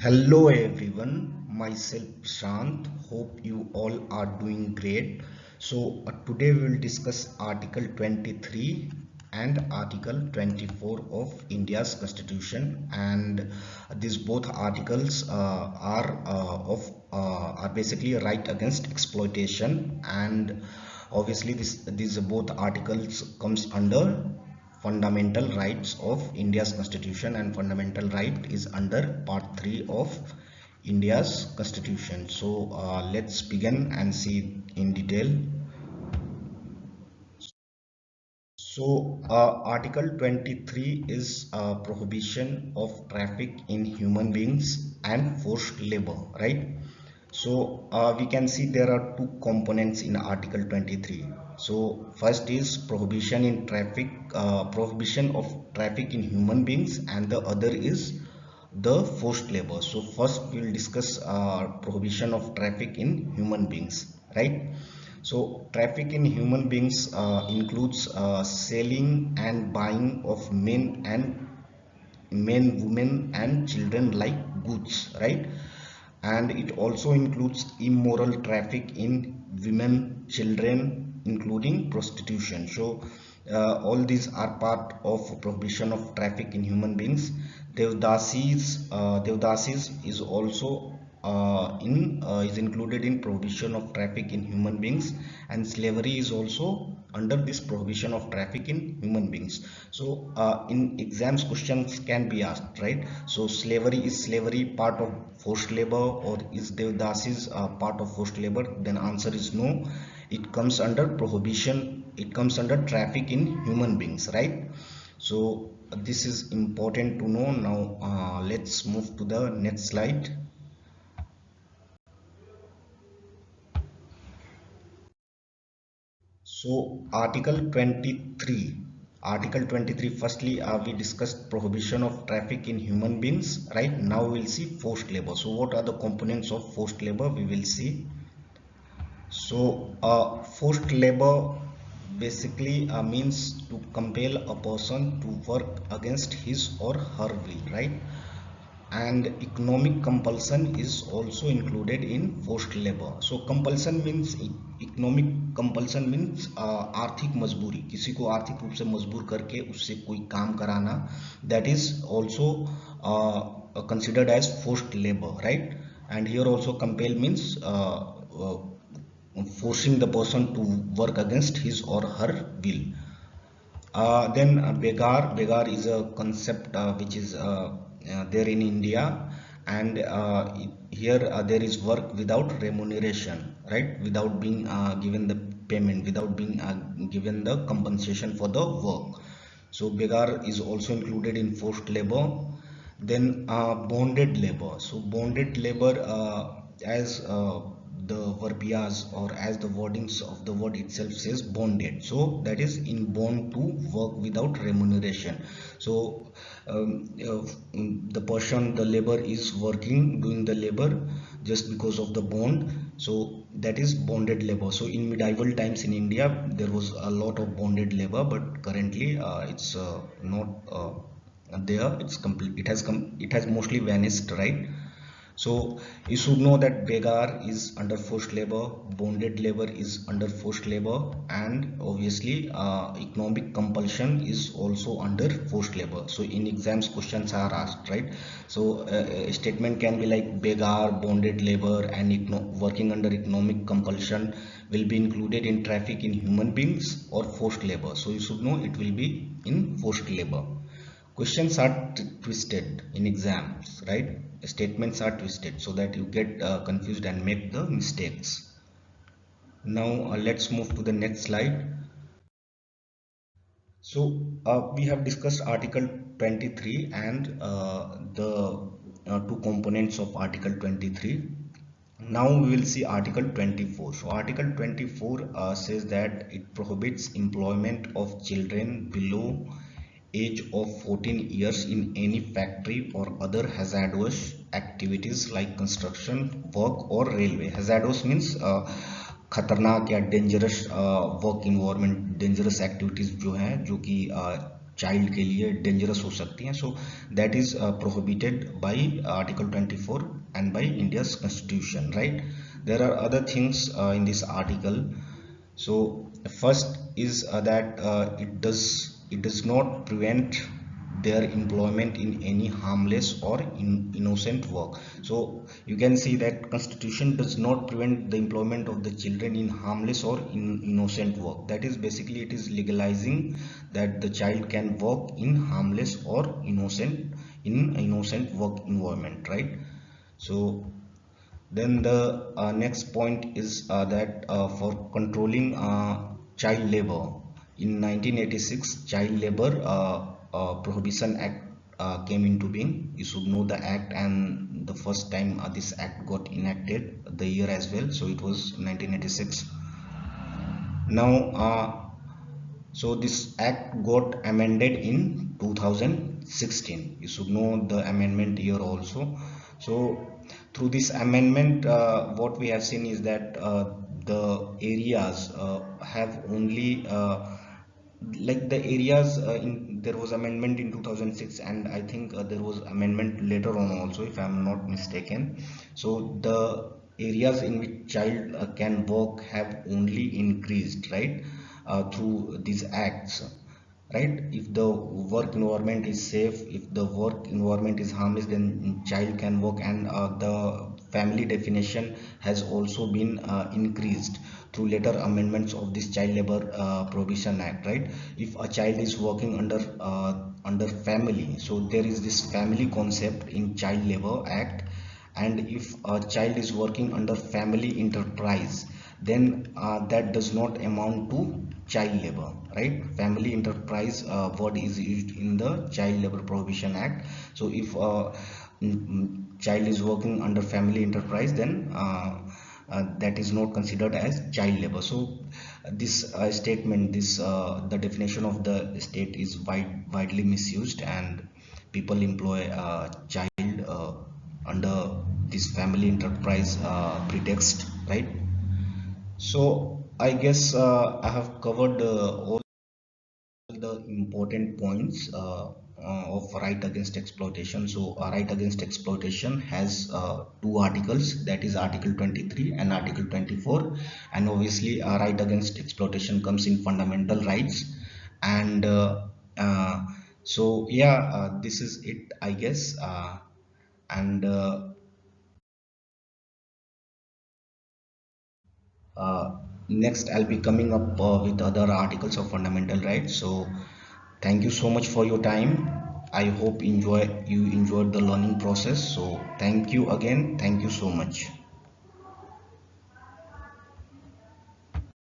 Hello everyone, myself Prashant. Hope you all are doing great. Today we will discuss Article 23 and Article 24 of India's Constitution, and these both articles are basically a right against exploitation, and obviously these both articles comes under fundamental rights of India's constitution, and fundamental right is under part 3 of India's constitution. Let's begin and see in detail. Article 23 is prohibition of traffic in human beings and forced labor, right? We can see there are two components in Article 23. So first is prohibition of traffic in human beings, and the other is the forced labor. So first we will discuss prohibition of traffic in human beings, right? So traffic in human beings includes selling and buying of men, women and children like goods, right? And it also includes immoral traffic in women, children, including prostitution. All these are part of prohibition of traffic in human beings. Devdasis is also is included in prohibition of traffic in human beings, and slavery is also under this prohibition of traffic in human beings. In exams questions can be asked, right? So is slavery part of forced labor, or is devdasis part of forced labor? Then answer is no. It comes under prohibition, it comes under traffic in human beings, right? So this is important to know. Now let's move to the next slide. Article 23. Article 23, firstly we discussed prohibition of traffic in human beings, right? Now we'll see forced labor. So what are the components of forced labor? We will see. Forced labor basically means to compel a person to work against his or her will, right? And economic compulsion is also included in forced labor. So compulsion means, economic compulsion means आर्थिक मजबूरी, किसी को आर्थिक रूप से मजबूर करके उससे कोई काम कराना, that is also considered as forced labor, right? And here also compel means forcing the person to work against his or her will. Then begar is a concept which is there in India, and here there is work without remuneration, right? Without being given the payment, without being given the compensation for the work. So begar is also included in forced labor. Then bonded labor. So bonded labor, as the verbiage or as the wordings of the word itself says, bonded, so that is in bond to work without remuneration. So the person, the labor is working, doing the labor just because of the bond, so that is bonded labor. So in medieval times in India there was a lot of bonded labor, but currently it's not there. It has mostly vanished, right? So you should know that begar is under forced labor, bonded labor is under forced labor, and obviously economic compulsion is also under forced labor. So in exams questions are asked, right? So a statement can be like begar, bonded labor and working under economic compulsion will be included in traffic in human beings or forced labor. So you should know it will be in forced labor. Questions are twisted in exams, right? Statements are twisted so that you get confused and make the mistakes. Now let's move to the next slide. So we have discussed Article 23 and the two components of Article 23. Now we will see Article 24. So Article 24 says that it prohibits employment of children below age of 14 years in any factory or other hazardous activities like construction work or railway. Hazardous means खतरनाक या dangerous work environment, dangerous activities जो हैं जो कि child के लिए dangerous हो सकती हैं. So that is prohibited by article 24 and by India's constitution, right? There are other things in this article. So first is that it does not prevent their employment in any harmless or innocent work. So you can see that constitution does not prevent the employment of the children in harmless or innocent work. That is basically it is legalizing that the child can work in harmless or innocent work environment, right? So then the next point is that for controlling child labor, in 1986 Child Labor Prohibition Act came into being. You should know the act, and the first time this act got enacted, the year as well, so it was 1986. Now so this act got amended in 2016. You should know the amendment year also. So through this amendment, what we have seen is that the areas have only like the areas in there was amendment in 2006, and I think there was amendment later on also, if I'm not mistaken. So the areas in which child can work have only increased, right, through these acts, right? If the work environment is safe, if the work environment is harmless, then child can work. And the family definition has also been increased through later amendments of this Child Labor Prohibition Act, right? If a child is working under family, so there is this family concept in Child Labor Act. And if a child is working under family enterprise, then that does not amount to child labor, right? Family enterprise word is used in the Child Labor Prohibition Act. So if child is working under family enterprise, then that is not considered as child labor. So this statement, this the definition of the state is widely misused, and people employ child under this family enterprise pretext, right? So I guess I have covered all the important points of right against exploitation. So right against exploitation has two articles, that is article 23 and article 24. And obviously right against exploitation comes in fundamental rights. And so yeah, this is it, I guess. And next I'll be coming up with other articles of fundamental rights. So thank you so much for your time. I hope you enjoyed the learning process. So thank you again, thank you so much.